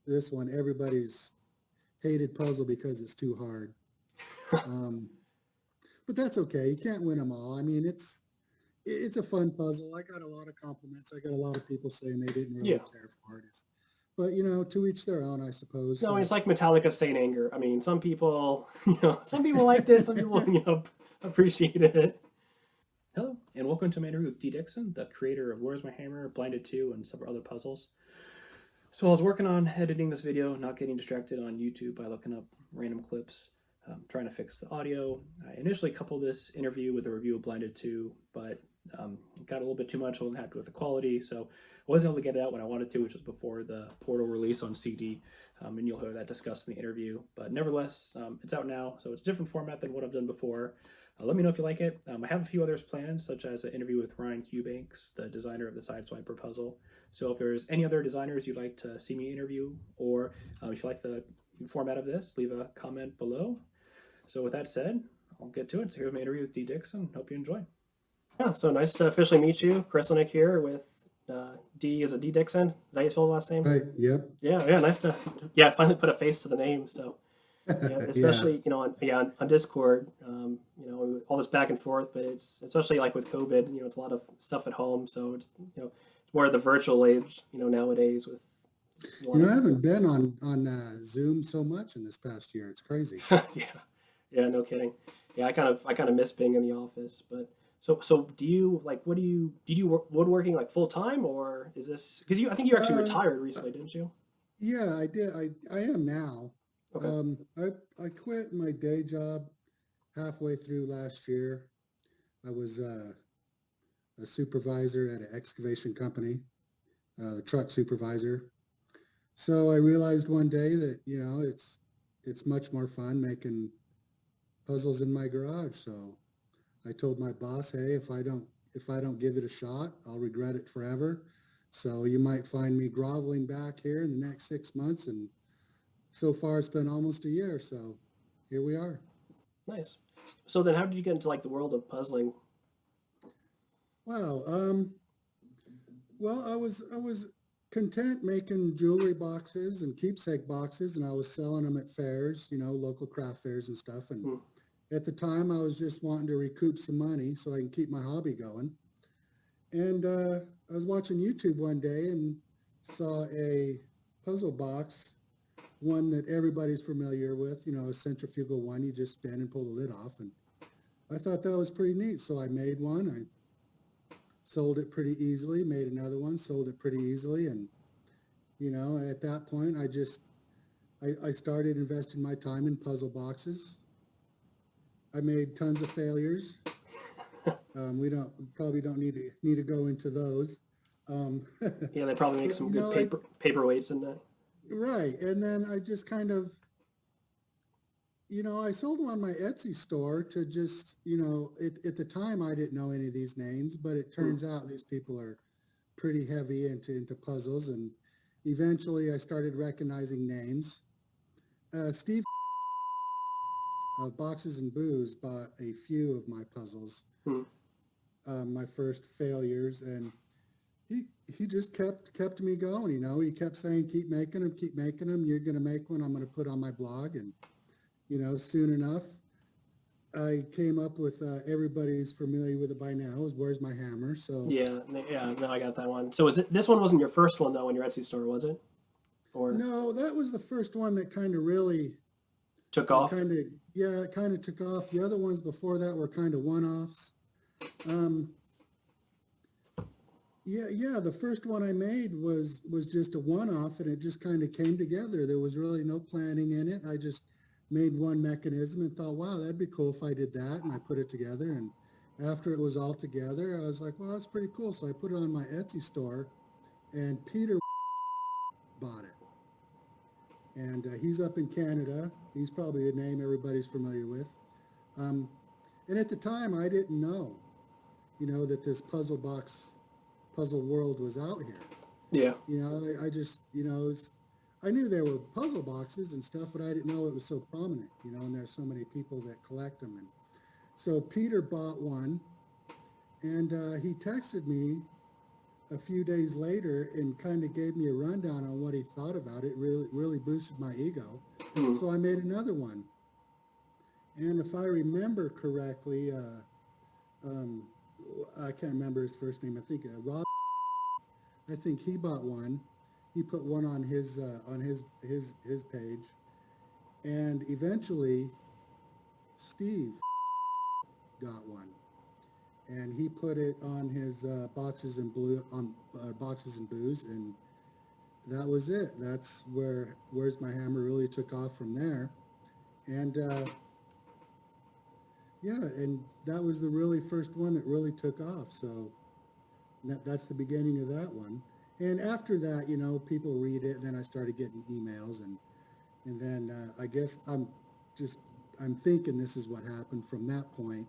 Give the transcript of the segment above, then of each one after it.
this one, everybody's hated puzzle because it's too hard. Um, but that's okay. You can't win them all. I mean, it's a fun puzzle. I got a lot of compliments. I got a lot of people saying they didn't Yeah. really care for it. But to each their own, I suppose. No, So it's like Metallica Saint Anger. I mean, some people, some people liked it, some people, appreciated it. Hello, and welcome to my interview with Dee Dixon, the creator of Where's My Hammer, Blinded 2, and several other puzzles. So I was working on editing this video, not getting distracted on YouTube by looking up random clips, trying to fix the audio. I initially coupled this interview with a review of Blinded 2, but it got a little bit too much. I wasn't happy with the quality, so I wasn't able to get it out when I wanted to, which was before the Portal release on CD, and you'll hear that discussed in the interview. But nevertheless, it's out now, so it's a different format than what I've done before. Let me know if you like it. I have a few others planned, such as an interview with Ryan Eubanks, the designer of the Sideswiper puzzle. So if there's any other designers you'd like to see me interview, or if you like the format of this, leave a comment below. So with that said, I'll get to it. So here's my interview with Dee Dixon. Hope you enjoy. Yeah, so nice to officially meet you. Chris Linick here with D. Is it Dee Dixon? Is that how you spell the last name? right, yep. Yeah, nice to. Yeah, I finally put a face to the name. So yeah, especially on Discord, all this back and forth, but it's especially like with COVID, it's a lot of stuff at home, so it's it's more of the virtual age, nowadays with. I haven't been on Zoom so much in this past year. It's crazy. yeah, no kidding. Yeah, I kind of miss being in the office, but so do you like what do you woodworking like full time, or is this because I think you actually Uh, retired recently, didn't you? yeah, I did. I am now. Okay. I quit my day job halfway through last year. I was a supervisor at an excavation company, the truck supervisor. So I realized one day that it's much more fun making puzzles in my garage. So I told my boss, hey, if I don't give it a shot, I'll regret it forever. So you might find me groveling back here in the next 6 months, and so far it's been almost a year. So here we are. Nice. So then, how did you get into like the world of puzzling? Wow. Well, I was content making jewelry boxes and keepsake boxes, and I was selling them at fairs, local craft fairs and stuff. And Hmm. at the time, I was just wanting to recoup some money so I can keep my hobby going. And I was watching YouTube one day and saw a puzzle box, one that everybody's familiar with, a centrifugal one. You just spin and pull the lid off. And I thought that was pretty neat. So I made one. I sold it pretty easily, made another one, sold it pretty easily. And, at that point, I started investing my time in puzzle boxes. I made tons of failures. We don't need to go into those. Um, Yeah, they probably make but some good paperweights in that. right. And then I just kind of, I sold them on my Etsy store to just, at the time I didn't know any of these names, but it Hmm. turns out these people are pretty heavy into puzzles. And eventually I started recognizing names. Steve of Boxes and Booze bought a few of my puzzles, Hmm. my first failures, and he just kept me going. He kept saying, keep making them, keep making them. You're going to make one I'm going to put on my blog. And soon enough, I came up with everybody's familiar with it by now. Is Where's My Hammer? So Yeah. No, I got that one. So this one wasn't your first one though in your Etsy store, was it? Or no, that was the first one that kind of really took off? it kind of took off. The other ones before that were kind of one-offs. Um, yeah. The first one I made was just a one-off, and it just kind of came together. There was really no planning in it. I just made one mechanism and thought, wow, that'd be cool if I did that, and I put it together. And after it was all together, I was like, well, that's pretty cool. So I put it on my Etsy store, and Peter bought it. And he's up in Canada. He's probably a name everybody's familiar with. Um, and at the time, I didn't know, that this puzzle world was out here. Yeah. I just, I knew there were puzzle boxes and stuff, but I didn't know it was so prominent, and there's so many people that collect them. And so Peter bought one, and he texted me a few days later and kind of gave me a rundown on what he thought about it. Really boosted my ego. Hmm. So I made another one. And if I remember correctly, um, I can't remember his first name. I think Rob. I think he bought one. He put one on his page, and eventually Steve got one, and he put it on his boxes and boxes and booze, and that was it. That's Where's My Hammer really took off from there, and yeah, and that was the really first one that really took off. So that's the beginning of that one. And after that, people read it, and then I started getting emails, and then I guess I'm thinking this is what happened from that point.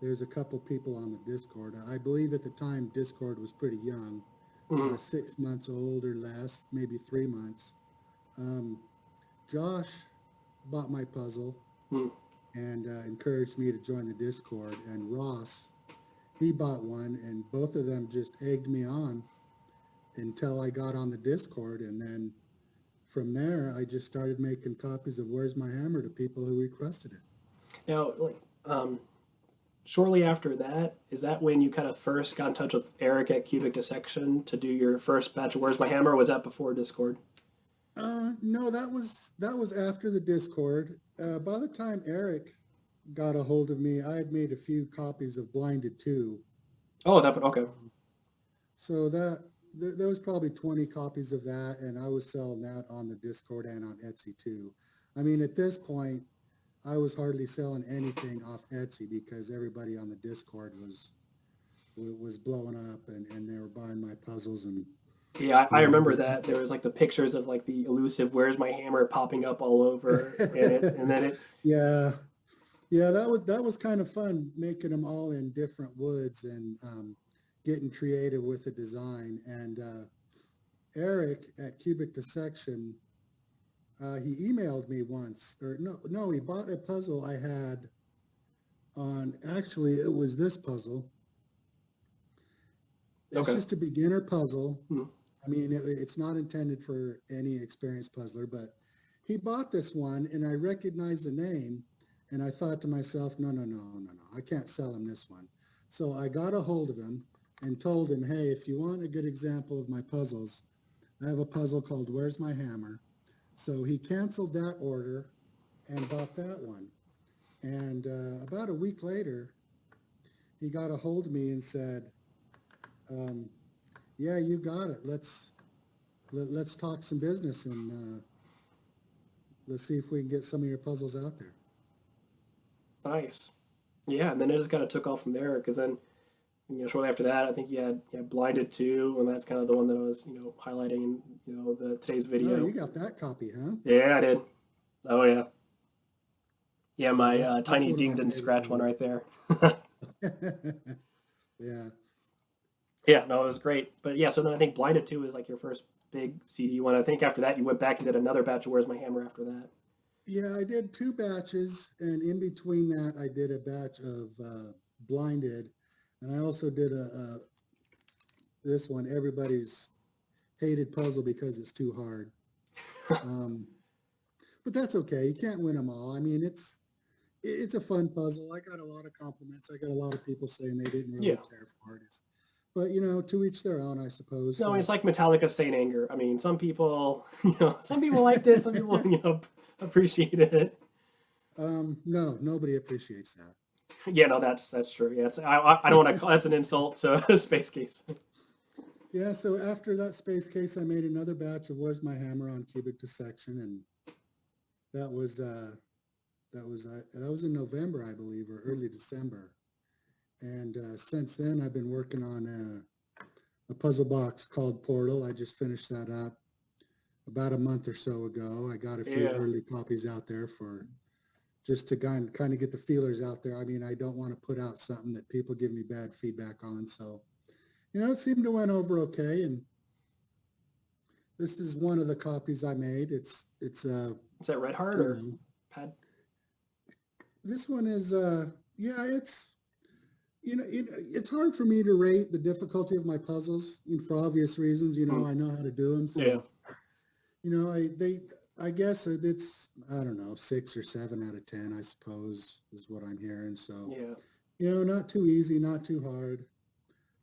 There's a couple people on the Discord. I believe at the time Discord was pretty young, Hmm. 6 months old or less, maybe 3 months. Josh bought my puzzle Hmm. and encouraged me to join the Discord. And Ross, he bought one, and both of them just egged me on until I got on the Discord. And then from there, I just started making copies of Where's My Hammer to people who requested it. Now, like, shortly after that, is that when you kind of first got in touch with Eric at Cubic Dissection to do your first batch of Where's My Hammer? Or was that before Discord? No, that was after the Discord. By the time Eric got a hold of me, I had made a few copies of Blinded 2. Oh, okay. So there was probably 20 copies of that, and I was selling that on the Discord and on Etsy too. I mean, at this point, I was hardly selling anything off Etsy because everybody on the Discord was blowing up, and they were buying my puzzles. And Yeah, I remember that. There was like the pictures of like the elusive Where's My Hammer popping up all over, and then it. Yeah, that was kind of fun, making them all in different woods and getting creative with the design. And Eric at Cubic Dissection, he emailed me once, or no, he bought a puzzle I had on. Actually, it was this puzzle. It's Okay. just a beginner puzzle. Hmm. I mean, it's not intended for any experienced puzzler, but he bought this one, and I recognized the name, and I thought to myself, no, I can't sell him this one. So I got a hold of him and told him, hey, if you want a good example of my puzzles, I have a puzzle called Where's My Hammer? So he canceled that order and bought that one. And about a week later, he got a hold of me and said, yeah, you got it. Let's talk some business, and let's see if we can get some of your puzzles out there. Nice. Yeah, and then it just kind of took off from there because then, shortly after that, I think you had Blinded 2, and that's kind of the one that I was, highlighting in, the today's video. Oh, you got that copy, huh? Yeah, I did. Oh, yeah. Yeah, my That's tiny one of dinged my and favorite scratch one ones. right there. Yeah. Yeah, no, it was great. But yeah, so then I think Blinded 2 is like your first big CD one. I think after that, you went back and did another batch of Where's My Hammer after that. Yeah, I did 2 batches, and in between that, I did a batch of Blinded, and I also did this one, everybody's hated puzzle because it's too hard. But that's okay. You can't win them all. I mean, it's a fun puzzle. I got a lot of compliments. I got a lot of people saying they didn't really Yeah. care for it. But, to each their own, I suppose. No, So, it's like Metallica Saint Anger. I mean, some people, some people liked it, some people, appreciated it. no, nobody appreciates that. Yeah, no, that's true. Yeah, I don't want to call that's an insult. So Space Case. Yeah, so after that Space Case, I made another batch of Where's My Hammer on Cubic Dissection, and that was in November, I believe, or early December. And since then, I've been working on a puzzle box called Portal. I just finished that up about a month or so ago. I got a few Yeah. early copies out there for just to kind of get the feelers out there. I mean, I don't want to put out something that people give me bad feedback on. So, it seemed to went over okay. And this is one of the copies I made. It's Is that Red Heart or Pad? This one is, yeah, it's it's hard for me to rate the difficulty of my puzzles for obvious reasons. I know how to do them. So, Yeah. I guess it's, I don't know, 6 or 7 out of 10, I suppose, is what I'm hearing. So, Yeah. not too easy, not too hard.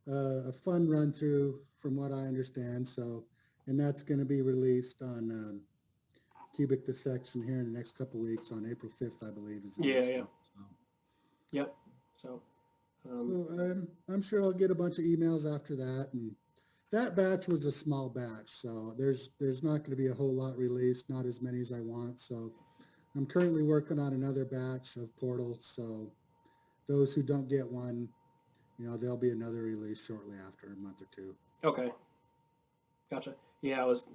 A fun run through from what I understand. So, and that's going to be released on cubic dissection here in the next couple weeks on April 5th, I believe is the Yeah. next Yeah. one. So, Yep. So, I'm sure I'll get a bunch of emails after that. And that batch was a small batch, so there's not going to be a whole lot released, not as many as I want. So I'm currently working on another batch of portals. So those who don't get one, there'll be another release shortly after, a month or two. okay. Gotcha. Yeah, I was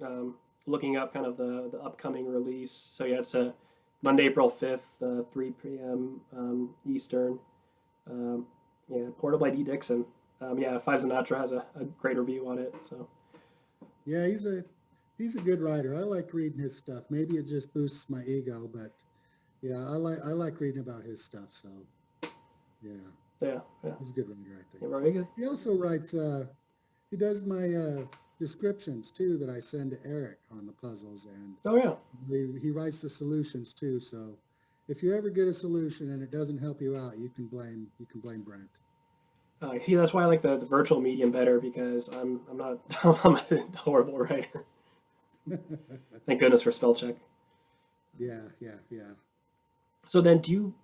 looking up kind of the upcoming release. So yeah, it's a Monday, April 5th, 3 p.m. Eastern. Yeah, Portal by Dee Dixon. Yeah, Five Sinatra has a great review on it. So Yeah, he's a good writer. I like reading his stuff. Maybe it just boosts my ego, but yeah, I like reading about his stuff. So yeah, he's a good writer, I think. Yeah, very good. He also writes. He does my descriptions too that I send to Eric on the puzzles, and Oh yeah. he writes the solutions too. So if you ever get a solution and it doesn't help you out, you can blame Brent. See, that's why I like the virtual medium better because I'm not I'm a horrible writer. Thank goodness for spell check. Yeah. So then, do you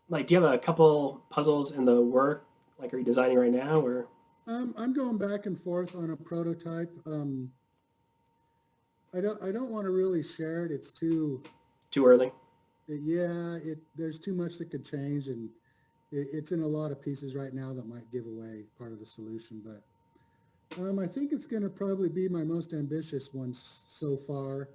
have a couple puzzles in the work? Like, are you designing right now, or? I'm going back and forth on a prototype. I don't want to really share it. It's too early? there's too much that could change, and it's in a lot of pieces right now that might give away part of the solution. But I think it's going to probably be my most ambitious one so far.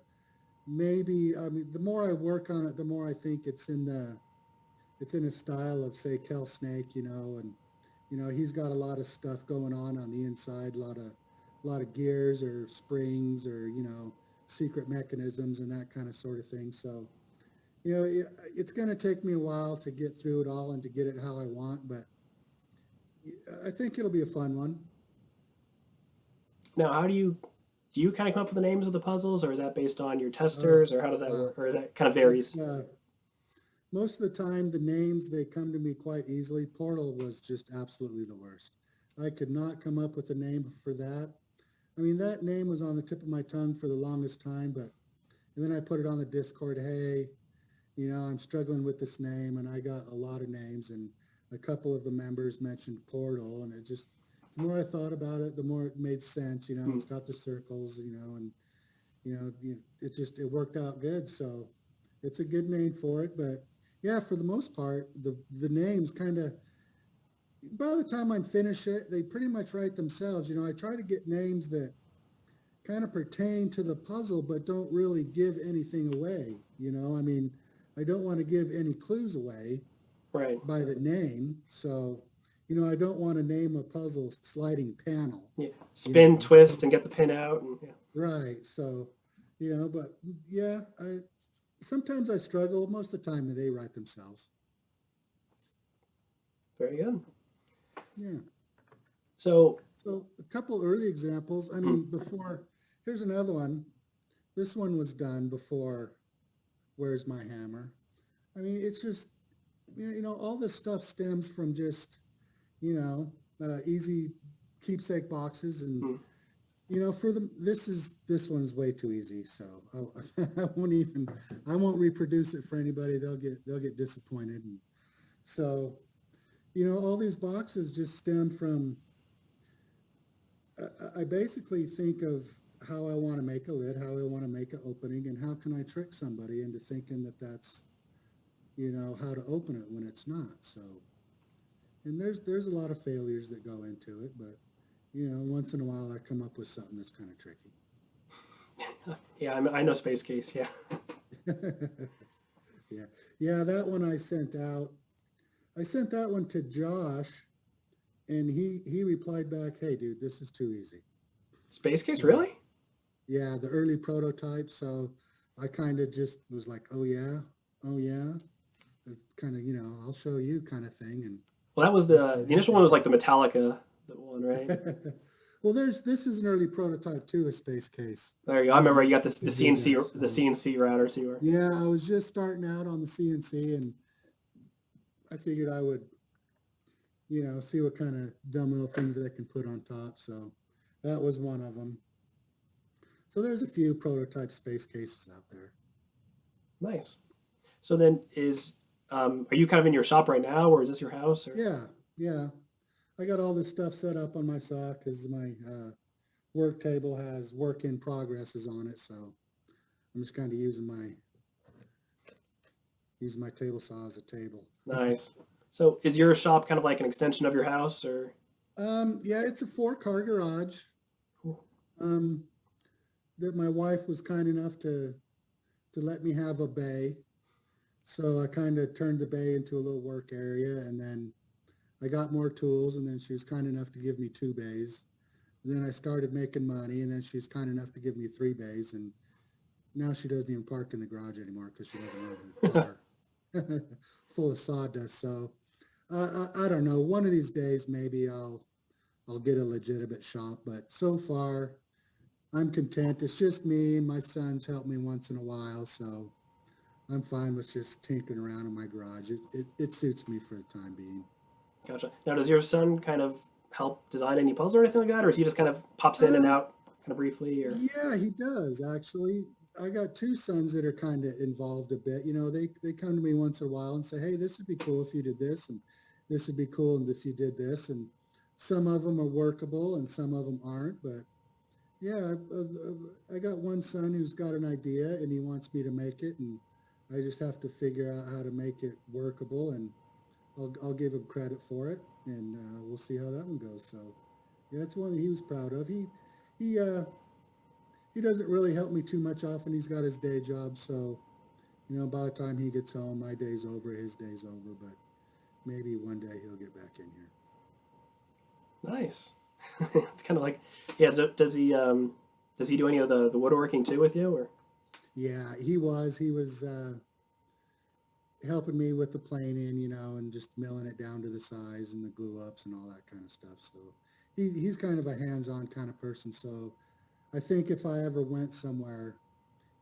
Maybe, the more I work on it, the more I think it's in a style of, say, Kel Snake, and he's got a lot of stuff going on the inside, a lot of gears or springs or secret mechanisms and that kind of sort of thing. So it's going to take me a while to get through it all and to get it how I want, but I think it'll be a fun one. Now, how do you kind of come up with the names of the puzzles, or is that based on your testers, or how does that work, or is that kind of varies? Most of the time, the names, they come to me quite easily. Portal was just absolutely the worst. I could not come up with a name for that. That name was on the tip of my tongue for the longest time, and then I put it on the Discord, hey, I'm struggling with this name, and I got a lot of names, and a couple of the members mentioned Portal, and it just, the more I thought about it, the more it made sense. It's got the circles, and it worked out good. So it's a good name for it. But yeah, for the most part, the names kind of, by the time I finish it, they pretty much write themselves. I try to get names that kind of pertain to the puzzle, but don't really give anything away. I don't want to give any clues away Right. by the name. So, I don't want to name a puzzle sliding panel. Yeah. Spin, twist, and get the pin out. And, yeah. Right. So, but yeah, sometimes I struggle. Most of the time they write themselves. Very good. Yeah. So a couple early examples. Before, here's another one. This one was done before Where's My Hammer? It's just, all this stuff stems from just, easy keepsake boxes. And, for them, this one is way too easy. So I won't reproduce it for anybody. They'll get disappointed. And so, all these boxes just stem from, I basically think of how I want to make a lid, how I want to make an opening, and how can I trick somebody into thinking that that's, how to open it when it's not. So, and there's a lot of failures that go into it, but, once in a while I come up with something that's kind of tricky. yeah, I know Space Case. Yeah. Yeah, that one I sent out. I sent that one to Josh, and he replied back, hey, dude, this is too easy. Space Case, really? Yeah, the early prototype. So I kind of just was like, oh yeah. It's kind of, I'll show you kind of thing. And Well, that was the initial one was like the Metallica one, right? Well, this is an early prototype too, a space case. There you go. I remember you got You this can do that, the so. CNC router, so you were Yeah, I was just starting out on the CNC, and I figured I would, see what kind of dumb little things that I can put on top. So that was one of them. So there's a few prototype space cases out there. nice. So then are you kind of in your shop right now, or is this your house? Or Yeah. I got all this stuff set up on my saw because my work table has work in progresses on it. So I'm just kind of using my table saw as a table. nice. So is your shop kind of like an extension of your house, or? Yeah, it's a 4-car garage. Cool. That my wife was kind enough to let me have a bay. So I kind of turned the bay into a little work area, and then I got more tools, and then she was kind enough to give me 2 bays. And then I started making money, and then she's kind enough to give me 3 bays, and now she doesn't even park in the garage anymore because she doesn't have her car full of sawdust. So I don't know. One of these days, maybe I'll get a legitimate shop, but so far I'm content. It's just me, and my sons help me once in a while, so I'm fine with just tinkering around in my garage. It suits me for the time being. Gotcha. Now, does your son kind of help design any puzzles or anything like that, or is he just kind of pops in and Um, out kind of briefly? Or yeah, he does actually. I got 2 sons that are kind of involved a bit. They come to me once in a while and say, "Hey, this would be cool if you did this, and this would be cool and if you did this." And some of them are workable, and some of them aren't. But yeah, I got one son who's got an idea and he wants me to make it, and I just have to figure out how to make it workable, and I'll give him credit for it, and we'll see how that one goes. So yeah, that's one that he was proud of. He he doesn't really help me too much often. He's got his day job, so by the time he gets home, my day's over, his day's over. But maybe one day he'll get back in here. nice. It's kind of like, yeah. So does he do any of the woodworking too with you, or? Yeah, he was helping me with the planing, and just milling it down to the size and the glue ups and all that kind of stuff. So he's kind of a hands-on kind of person. So I think if I ever went somewhere,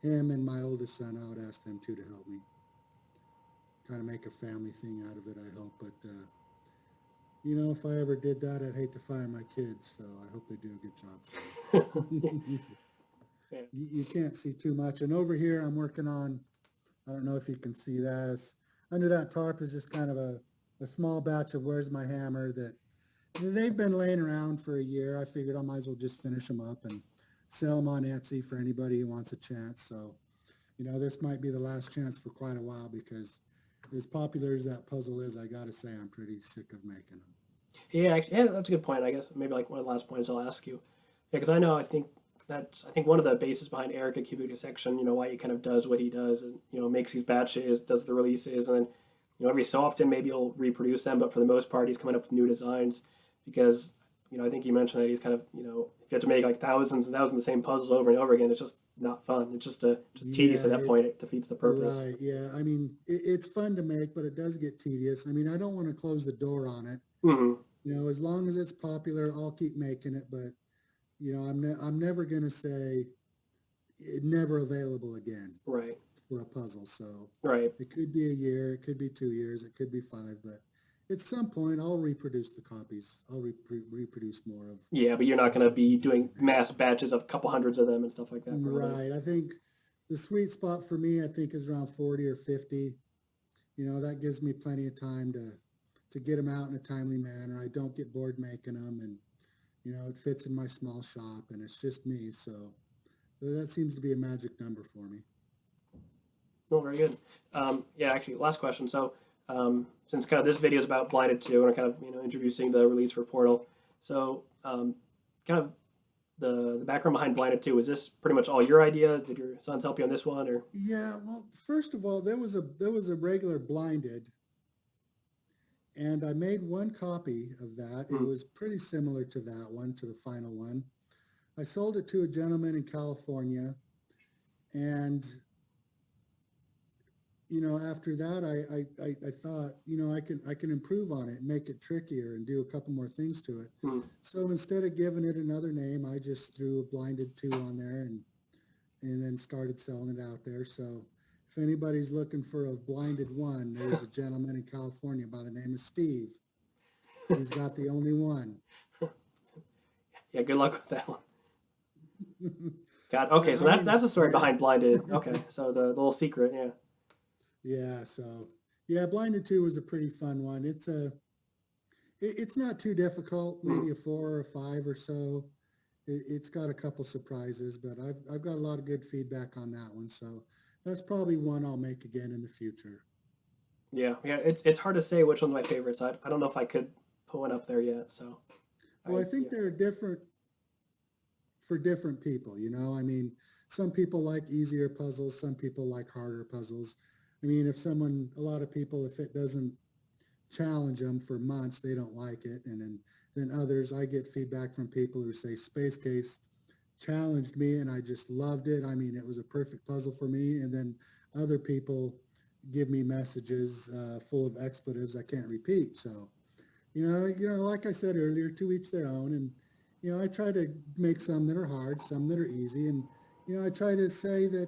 him and my oldest son, I would ask them two to help me. Kind of make a family thing out of it, I hope. But if I ever did that, I'd hate to fire my kids. So I hope they do a good job. Yeah. You can't see too much. And over here, I'm working on, I don't know if you can see that. Under that tarp is just kind of a small batch of Where's My Hammer that they've been laying around for a year. I figured I might as well just finish them up and sell them on Etsy for anybody who wants a chance. So, this might be the last chance for quite a while because as popular as that puzzle is, I got to say I'm pretty sick of making them. Yeah, actually, yeah, that's a good point. I guess maybe like one of the last points I'll ask you. Yeah, because I think one of the bases behind Eric at Cubic Dissection, why he kind of does what he does, and makes these batches, does the releases, and then every so often maybe he'll reproduce them, but for the most part he's coming up with new designs because I think you mentioned that he's kind of if you have to make like thousands and thousands of the same puzzles over and over again, it's just not fun. It's just tedious at that point. It defeats the purpose. Right. Yeah. I mean, it's fun to make, but it does get tedious. I mean, I don't want to close the door on it. Mm-hmm. As long as it's popular, I'll keep making it, but I'm never going to say it never available again Right. for a puzzle. So Right. it could be a year, it could be 2 years, it could be 5, but at some point I'll reproduce the copies. I'll reproduce more of. Yeah, but you're not going to be doing mass batches of a couple hundreds of them and stuff like that. Probably. Right. I think the sweet spot for me, I think, is around 40 or 50. That gives me plenty of time to get them out in a timely manner. I don't get bored making them, and it fits in my small shop, and it's just me. So that seems to be a magic number for me. Oh, very good. Yeah, actually, last question. So, since kind of this video is about Blinded 2 and kind of introducing the release for Portal, so kind of the background behind Blinded 2, is this pretty much all your idea? Did your sons help you on this one, or? Yeah. Well, first of all, there was a regular Blinded. And I made one copy of that. It was pretty similar to that one, to the final one. I sold it to a gentleman in California. And, after that, I thought, I can improve on it and make it trickier and do a couple more things to it. Hmm. So instead of giving it another name, I just threw a blinded 2 on there and then started selling it out there. So if anybody's looking for a blinded 1, there's a gentleman in California by the name of Steve. He's got the only one. Yeah, good luck with that one. God, okay, Yeah, so I that's mean, the story yeah. behind Blinded. Okay, so the little secret, yeah. Yeah, so yeah, Blinded 2 was a pretty fun one. It's not too difficult, maybe a 4 or a 5 or so. It's got a couple surprises, but I've got a lot of good feedback on that one. So that's probably one I'll make again in the future. Yeah, it's hard to say which one's my favorite. So I don't know if I could put one up there yet. So Well, I think yeah. they're different for different people, I mean, some people like easier puzzles, some people like harder puzzles. I mean, a lot of people, if it doesn't challenge them for months, they don't like it. And then others, I get feedback from people who say Space Case challenged me and I just loved it. I mean, it was a perfect puzzle for me. And then other people give me messages full of expletives I can't repeat. So, like I said earlier, to each their own. And, I try to make some that are hard, some that are easy. And, I try to say that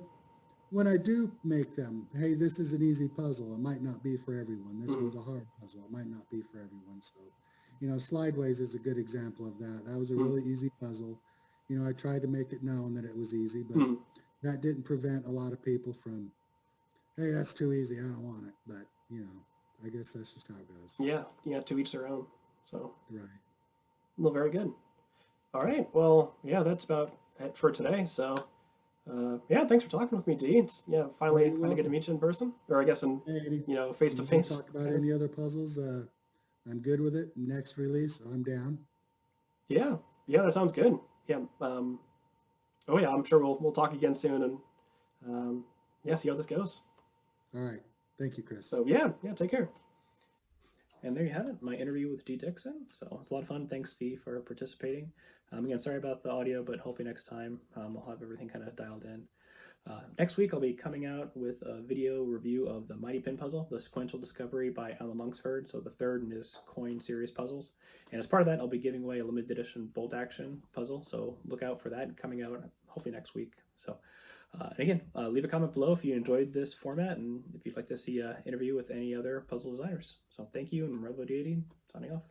when I do make them, hey, this is an easy puzzle. It might not be for everyone. This one's a hard puzzle. It might not be for everyone. So, Slideways is a good example of that. That was a really easy puzzle. I tried to make it known that it was easy, but that didn't prevent a lot of people from, hey, that's too easy. I don't want it. But, I guess that's just how it goes. Yeah, to each their own. So, Right. well, very good. All right, well, yeah, that's about it for today. So, yeah, thanks for talking with me, Dee. Finally You're get to welcome. meet you in person, or I guess in Hey, face to you want face. to talk about any other puzzles? I'm good with it. Next release, I'm down. Yeah, that sounds good. Yeah. Oh yeah, I'm sure we'll talk again soon, and yeah, see how this goes. All right. Thank you, Chris. So yeah, take care. And there you have it, my interview with Dee Dixon. So it's a lot of fun. Thanks, Dee, for participating. Again, sorry about the audio, but hopefully next time we'll have everything kind of dialed in. Next week, I'll be coming out with a video review of the Mighty Pin puzzle, the sequential discovery by Alan Lungsford. So the third in his coin series puzzles. And as part of that, I'll be giving away a limited edition bolt action puzzle. So look out for that coming out hopefully next week. So and again, leave a comment below if you enjoyed this format and if you'd like to see an interview with any other puzzle designers. So thank you, and Revo Deity signing off.